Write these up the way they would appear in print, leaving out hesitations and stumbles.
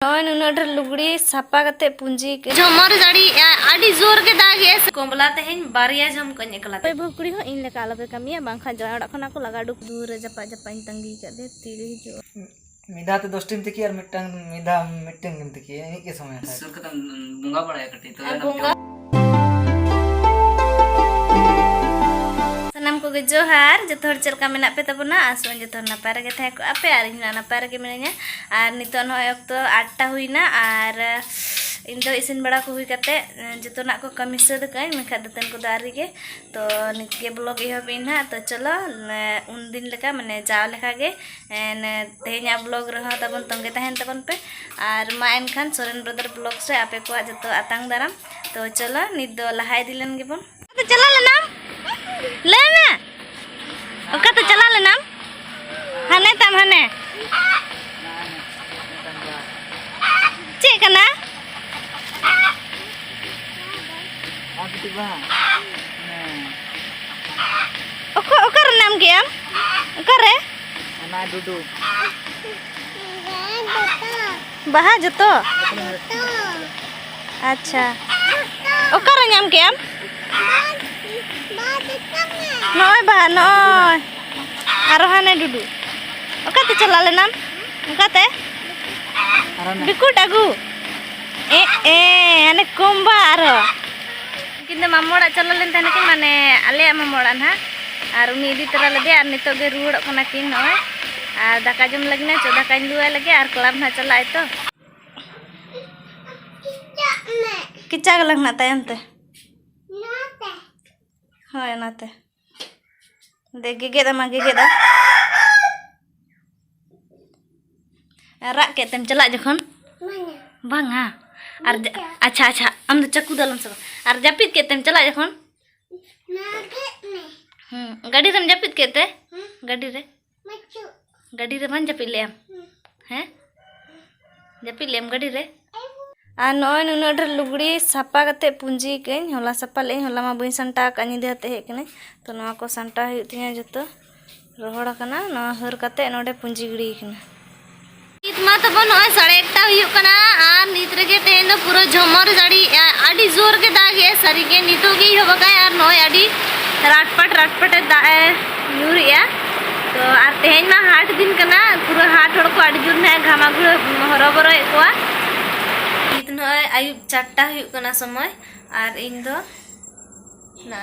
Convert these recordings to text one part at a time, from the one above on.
नुना लुगड़ी सापा कते पुंजी के झमर जाड़ी आडी जोर के दाग है कोमला तेहेन बारिया झम को निकला पे भुकड़ी हो इन लेका आलबे कमिया बांखा जड़ा खना को लगा दुक दूर जपा जपा इन तंगी कर दे तीरे जो मिदा ते 10 टीम तकी और मिटंग मिदा मिटंग तकी एनी के समय था सुर कदम बुंगा पड़ा है कटी तो सनम को जोहार जतोर चलका मेना पे तबना आसुन जतोर नपाय रगे थाय को आपे आर इन नपाय रगे मेनाया आर नितो न अक्तो 8टा हुइना आर इन दो इसिन बड़ा को हुई कते जतोना को कमी सद कई मेखा दतन को दारी के तो निके ब्लॉग इहो बिना तो चलो उन दिन लेका माने जाव लेखा गे तेहे냐 ब्लॉग रह तबन तंगे तहन तबन पे आर मा एनखान सोरेन ब्रदर ब्लॉग से आपे को जतो आतांग दाराम तो चलो नित दो लहाय दिलन गेबन तो चला लेना लेना ओका तो चला लेना हने तम हने चे कना ओकर नाम के ओकर रे ना दुदू बाहा जतो अच्छा ओकर नाम के नय बा नय आरो हाने दुदू ओका ते चला लेना ओका ते बिकुट आगु ए अने कोम्बा आरो किंतु मामोड़ा चला लेन तने के माने आले मामोड़ा ना आर उनी इदी तरा लगे आर नितो गे रुवड़ कना किन नय आर दाका जम लगने चो दाका लुआ लगे आर क्लब ना चलाय तो किचा गलंग ना तायम ते नाते होय नाते दे गेगेदा मा गेगेदा राक के तेम चला जखन बांगा आर अच्छा अच्छा हम तो चक्कू दलन सब आर जापित के तेम चला जखन गाड़ी रे जापित केते गाड़ी रे बन जापित ले हैं जापित लेम गाड़ी रे आ नय नुना लुगड़ी सापा कते पुंजी के होला सापा ले होला मा बई संटा का निदे हते हे कने तो नवा को संटा हुई तिया जतो रोहड़ कना न हर कते नोडे पुंजी गड़ी कना इत मा तो बन 1:30 हुई कना आ नित रेगे तेन पूरा झमर जाड़ी आडी जोर के दाग है सरी के नितो गे होबका यार नय आडी राटपट दा न्यूरिया तो आ तेन मा हाट दिन कना पूरा हाट हड़ को आडी जुन है घामा गुड़ हरबरो एकवा इतना आयुब 4टा हुई कना समय और इन दो ना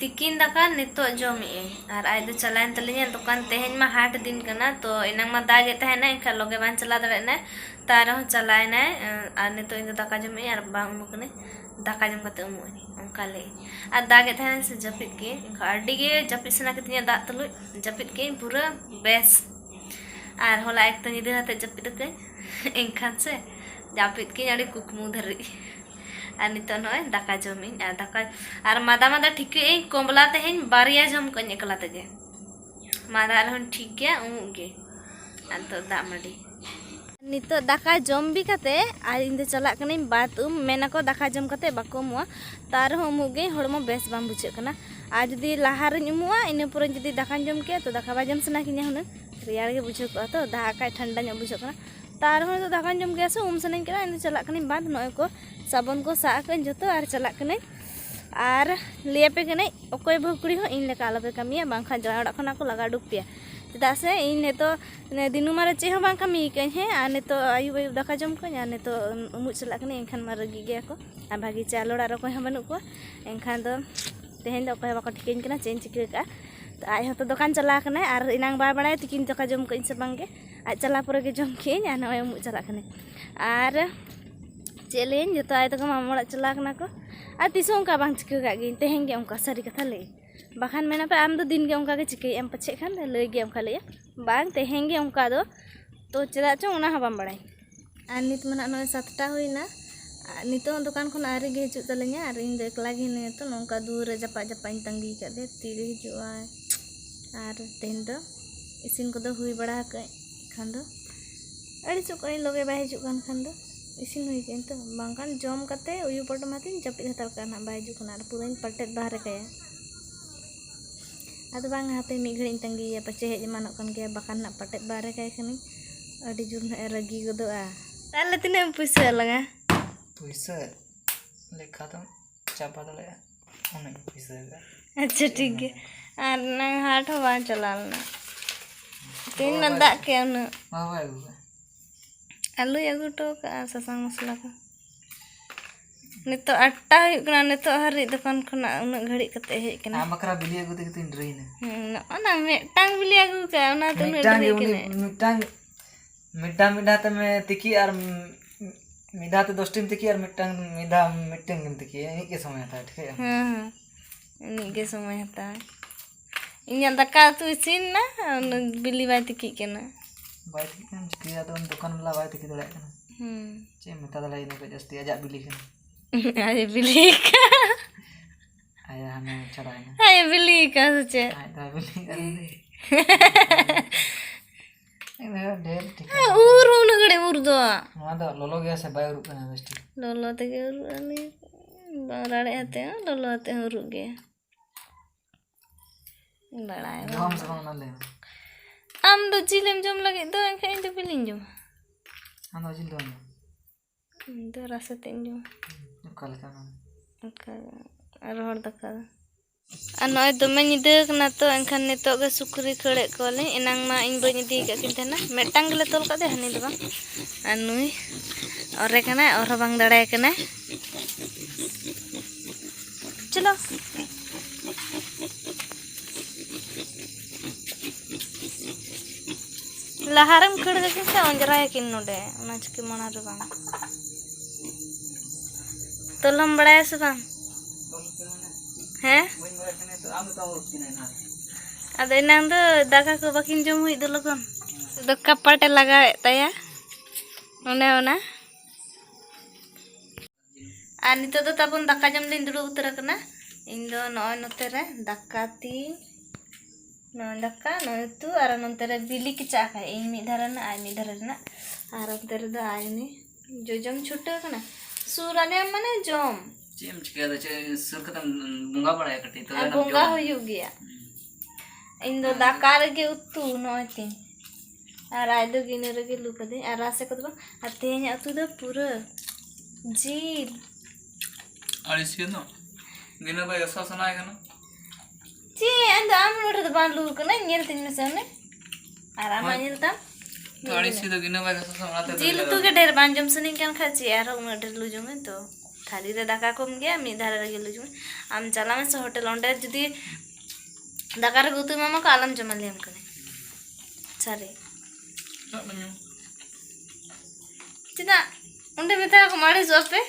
तिकिन दाका नितो जमी और आय दो चलाइन तलिया दुकान तेहेन मा हाट दिन कना तो इनांग मा दागे तहना इनका लोगे बान चला दड़ेना तारो चलायना और नितो इन दाका जमी और बांग मुकने दाका जम कते उमुनी उनका ले और दागे तहना से जपित के इनका अड्डी गे जपित सना कतिया दा तलु जपित के पूरा बेस और होला एक तो निदे हते जपित के इनखान से जापित के अड़ी कुकमु धरी और नित नय दाका जमी और दाका और मादा मादा ठीक कोमला तेहेन बारिया जम को एकला तेगे मादा रहन ठीक गया उगे और तो दा मडी नित दाका जम भी कते और इन चला कने बात मेना को दाका जम कते बाको मुआ तार हो मुगे हड़मो बेस बाम बुझे कना आज जदी लाहा रे मुआ इन पुरन जदी दाका जम के तो दाका बा जम सना किने हुन रियार के बुझे को तो दाका ठंडा ᱧᱚᱜ बुझे कना तार हो तो दाका जम गया से सनन कना इन चला कने बाद नय को साबन को सा कन जतो और चला कने और लिया पे कने ओकोय भुकड़ी हो इन लेका आलबे कमिया बांखा जड़ा खना को लगा दुक पिया चदा से इन तो दिनु मारे चे हो बां कमी कन है आ ने तो आयु आयु दाका जम को ने तो उमु चला कने एनखान मा रगी गया को आ भागी चालोड़ा रो को हमनु को एनखान दो तेहेन दो को बाको ठिकेन कना चेन चिके का तो आय हो तो दुकान चला कने और इनांग बा बड़ाय तिकिन दाका जम को इन से बांगे आज चला पर के जम के आ नय उमु चला कने और चलेन जो आय तो मामोड़ा चला कना को आ तिसो उनका बांग चिके का गे तेहेन गे उनका सारी कथा ले बाखान मेना पे आम दो दिन के उनका के चिके एम पछे खान ले गे उनका ले बांग तेहेन गे उनका दो तो चला चो उना हबाम बड़ाय आ नित मना नय 7टा हुइना नितो दुकान खन आरे गे हिजु तले냐 और इन एकला गे ने तो नोंका दूर जपा जपा इन तंगी का दे तीरे हिजुआ और तेन दो इसिन को दो हुई बड़ा के खान दो अड़ी चुकई लोगे बाय हिजु खान दो इसिन हुई के तो बांगान जम कते उयु पटो मातिन जपित हतार काना बाय हिजु खान पूरा पटेट बाहर कया अद बांग हाते मी घड़ी तंगी पचे हेज मानो कन गया बखान ना पटेट बारे काय खनी अड़ी जोर ना रगी गोदोआ ताले तिने पैसा लगा पैसा लेखा तो चापा दले उन्हें पैसा का अच्छा ठीक है और ना हाट हो बाहर चला लेना तीन ना दाग के उन बाबा आगुगा आलू आगू तो का ससांग मसला का नितो आटा हुकना नितो हरी दुकान खना उन घड़ी कते हे कना आम बकरा बिली आगु तक तीन रही ने ना मेटांग बिली आगू का ना तो मिटांग मिडा ते में तिकी और मिधा ते 10 टीम तिकी और मिटांग मिधा मिटिंग तिकी इन्हीं के समय था ठीक है हां इन्हीं के समय था इन्या दका तू इसिन ना बिली बाई तिकी केना बाई तिकी हम चिकिया तो दुकान वाला बाई तिकी दले कना चे मिता दले ने को जस्ती आजा बिली कना आए बिली का आया हमें चढ़ाए ना आए बिली का सोचे आया था बिली इन्हें ढेर ठीक है उर उन गड़े उर दो मादा लोलो गया से बाय रुक ना बेस्ट लोलो ते के उर अली बाराड़े आते हैं लोलो आते हैं उर गए बड़ा है हम सब ना ले आम दो जिलेम जम लगे दो एंखे इन तो बिलिन जम हम जिल दो दो रास्ते तीन जम कल का और हर दका आ नय दमे निदे कना तो एनखान नितो गे सुकरी खड़े कोले एनांग मा इन बई निदी का किन तेना मेटांग ले तोल का दे हनी दो बांग आ नुई औरे कना और बांग दड़े कना चलो लहारम खड़ के से अंजरा है किन नोडे उना चके मना रे बांग तोलम बड़ा से बांग हैं अद इनांग दो दाका को बाकिन जम हुई दो लगन दो कपाटे लगा तया ओने ओना आ नितो दो ताबन दाका जम दिन दुड़ु उतर कना इन दो नय नते रे दाकाती नय दाका नय तू आर नते रे बिली किचा खा इन मि धारा ना आइ मि धारा ना आर नते रे दो आइनी जो जम छुटे कना सुराने माने जम चेम चिकिया तो चे सुर खतम बुंगा पड़ा है कटी तो आ बुंगा हो गया इन दो दाका रे उतु नय तीन आर आइ दो गिने रे लु कदे आर रासे कदबा आ तेኛ उतु दो पूरा जील अड़िसियो नो गिना भाई ऐसा सुनाएगा ना ची अंद आम नोट द बान लू कना नेल तीन में से ने आराम नेल ता तो अड़िसियो तो गिना भाई ऐसा सुनाते जील तू के ढेर बान जम सनी कान खाची आर उन ढेर लु जमे तो थाली रे दाका कम गया मी धारा रे लु जमे आम चला में से होटल ओंडे जदी दाका रे गुतु मामा को आलम जमा लेम कने सारे चिदा ओंडे मेता को माड़े जोपे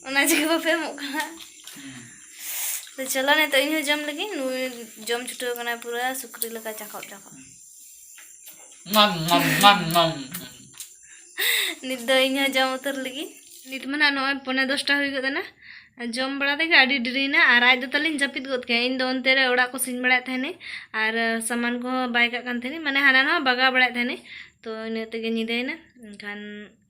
ओना जगह पे मुकना तो चलो ने तो इन जम लगी नु जम छुटो कना पूरा सुकरी लका चाखो चाखो नित दो इन जम उतर लगी नित मना नो पने 10टा हुई गदना जम बड़ा देखे आडी डिरीना आर आज दो तलिन जपित गोद के इन दो ओनते रे ओड़ा को सिन बड़ा थेने आर सामान को बाय का कान थेने माने हाना नो बगा बड़ा थेने तो इन तेगे निदेना खान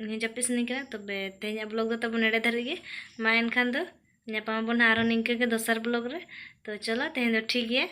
इन जपिस नहीं करा तबे तेजा ब्लॉग दो तब नेड़े धरी गे मा एनखान दो ᱧᱟᱯᱟᱢ ᱟᱵᱚᱱ ᱟᱨᱚ ᱱᱤᱝᱠᱟᱹ ᱜᱮ ᱫᱚᱥᱟᱨ ᱵᱞᱚᱜ ᱨᱮ तो चलो तेहें दो ठीक है।